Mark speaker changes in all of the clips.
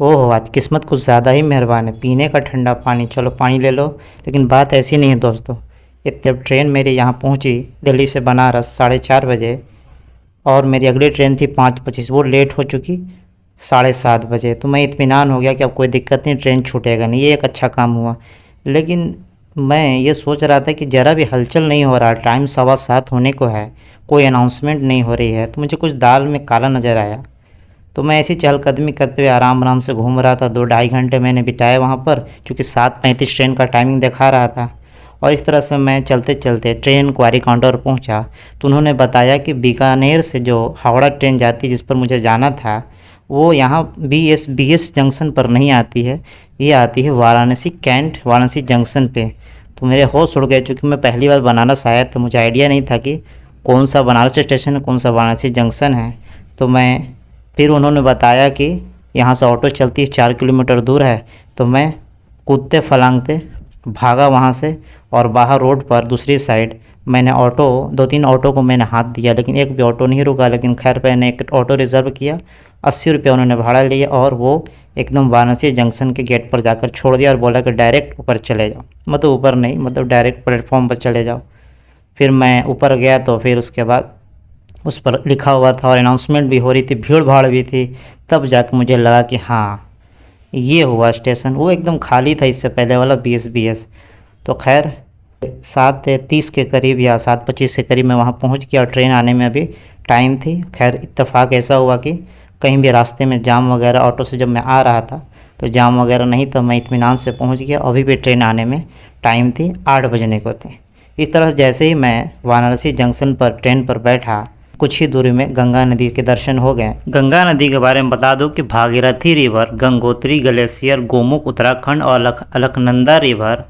Speaker 1: ओह! आज किस्मत कुछ ज़्यादा ही मेहरबान है, पीने का ठंडा पानी, चलो पानी ले लो। लेकिन बात ऐसी नहीं है दोस्तों। जब ट्रेन मेरी यहाँ पहुँची दिल्ली से बनारस 4:30 बजे, और मेरी अगली ट्रेन थी 5:25, वो लेट हो चुकी 7:30 बजे। तो मैं इत्मीनान हो गया कि अब कोई दिक्कत नहीं, ट्रेन छूटेगा नहीं, ये एक अच्छा काम हुआ। लेकिन मैं ये सोच रहा था कि ज़रा भी हलचल नहीं हो रहा, टाइम 7:15 होने को है, कोई अनाउंसमेंट नहीं हो रही है, तो मुझे कुछ दाल में काला नज़र आया। तो मैं ऐसी चहलकदमी करते हुए आराम आराम से घूम रहा था। 2 ढाई घंटे मैंने बिताए वहाँ पर, चूँकि 7:35 ट्रेन का टाइमिंग दिखा रहा था। और इस तरह से मैं चलते चलते ट्रेन क्वारी काउंटर पहुँचा, तो उन्होंने बताया कि बीकानेर से जो हावड़ा ट्रेन जाती जिस पर मुझे जाना था, वो यहाँ BS जंक्शन पर नहीं आती है, ये आती है वाराणसी कैंट वाराणसी जंक्शन पे। तो मेरे होश उड़ गए, चूँकि मैं पहली बार बनारस आया तो मुझे आइडिया नहीं था कि कौन सा बनारस स्टेशन है, कौन सा वाराणसी जंक्शन है। तो मैं फिर उन्होंने बताया कि यहाँ से ऑटो चलती है 4 किलोमीटर दूर है। तो मैं कूदते फलांगते भागा वहाँ से, और बाहर रोड पर दूसरी साइड मैंने 2-3 ऑटो को मैंने हाथ दिया, लेकिन एक भी ऑटो नहीं रुका। लेकिन खैर मैंने एक ऑटो रिज़र्व किया, 80 रुपये उन्होंने भाड़ा लिया, और वो एकदम वाराणसी जंक्शन के गेट पर जाकर छोड़ दिया और बोला कि डायरेक्ट ऊपर चले जाओ, मतलब ऊपर नहीं, मतलब डायरेक्ट प्लेटफॉर्म पर चले जाओ। फिर मैं ऊपर गया तो फिर उसके बाद उस पर लिखा हुआ था और अनाउंसमेंट भी हो रही थी, भीड़ भाड़ भी थी। तब जाकर मुझे लगा कि हाँ, ये हुआ स्टेशन। वो एकदम खाली था इससे पहले वाला BS। तो खैर 7:30 के करीब या 7:25 के करीब मैं वहाँ पहुँच गया, और ट्रेन आने में अभी टाइम थी। खैर इत्तेफाक ऐसा हुआ कि कहीं भी रास्ते में जाम वगैरह, ऑटो से जब मैं आ रहा था तो जाम वगैरह नहीं, तो मैं इत्मीनान से पहुँच गया। अभी भी ट्रेन आने में टाइम थी, 8 बजने को थे। इस तरह से जैसे ही मैं वाराणसी जंक्शन पर ट्रेन पर बैठा, कुछ ही दूरी में गंगा नदी के दर्शन हो गए। गंगा नदी के बारे में बता दूं कि भागीरथी रिवर, गंगोत्री ग्लेशियर गोमुख उत्तराखंड, और अलकनंदा रिवर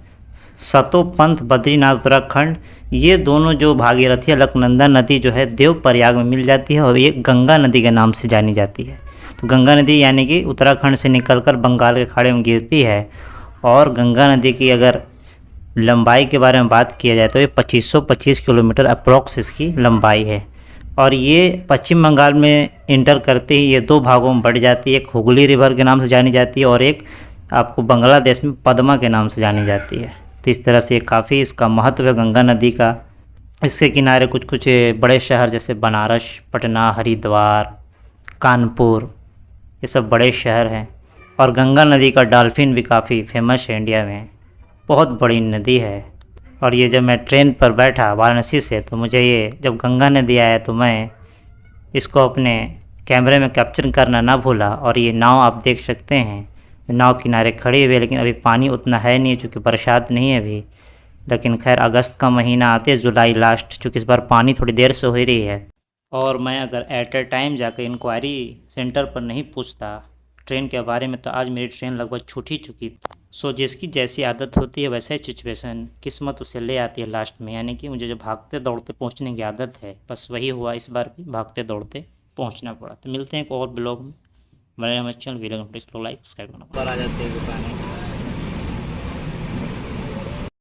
Speaker 1: सतोपंथ बद्रीनाथ उत्तराखंड, ये दोनों जो भागीरथी अलकनंदा नदी जो है देवप्रयाग में मिल जाती है, और ये गंगा नदी के नाम से जानी जाती है। तो गंगा नदी यानी कि उत्तराखंड से निकलकर बंगाल के खाड़ी में गिरती है। और गंगा नदी की अगर लंबाई के बारे में बात किया जाए तो ये 2525 किलोमीटर अप्रॉक्स इसकी लंबाई है। और ये पश्चिम बंगाल में इंटर करते ही ये 2 भागों में बढ़ जाती है, एक हुगली रिवर के नाम से जानी जाती है, और एक आपको बांग्लादेश में पद्मा के नाम से जानी जाती है। तो इस तरह से काफ़ी इसका महत्व है गंगा नदी का। इसके किनारे कुछ कुछ बड़े शहर जैसे बनारस, पटना, हरिद्वार, कानपुर, ये सब बड़े शहर हैं। और गंगा नदी का डॉल्फिन भी काफ़ी फेमस है इंडिया में, बहुत बड़ी नदी है। और ये जब मैं ट्रेन पर बैठा वाराणसी से, तो मुझे ये जब गंगा नदी आया तो मैं इसको अपने कैमरे में कैप्चर करना ना भूला। और ये नाव आप देख सकते हैं, नाव किनारे खड़ी हुई है, लेकिन अभी पानी उतना है नहीं चूँकि बरसात नहीं है अभी। लेकिन खैर अगस्त का महीना आते, जुलाई लास्ट, चूँकि इस बार पानी थोड़ी देर से हो ही रही है। और मैं अगर एट ए टाइम जाकर इंक्वायरी सेंटर पर नहीं पूछता ट्रेन के बारे में, तो आज मेरी ट्रेन लगभग छूट ही चुकी थी। सो जिसकी जैसी आदत होती है वैसा ही सिचुएशन किस्मत उसे ले आती है लास्ट में। यानी कि मुझे जो भागते दौड़ते पहुंचने की आदत है, बस वही हुआ, इस बार भी भागते दौड़ते पहुंचना पड़ा। तो मिलते हैं एक और ब्लॉग में। मेरे चैनल वीडियो लाइक सब्सक्राइब करना।
Speaker 2: पर आ जाते हैं दुकानें।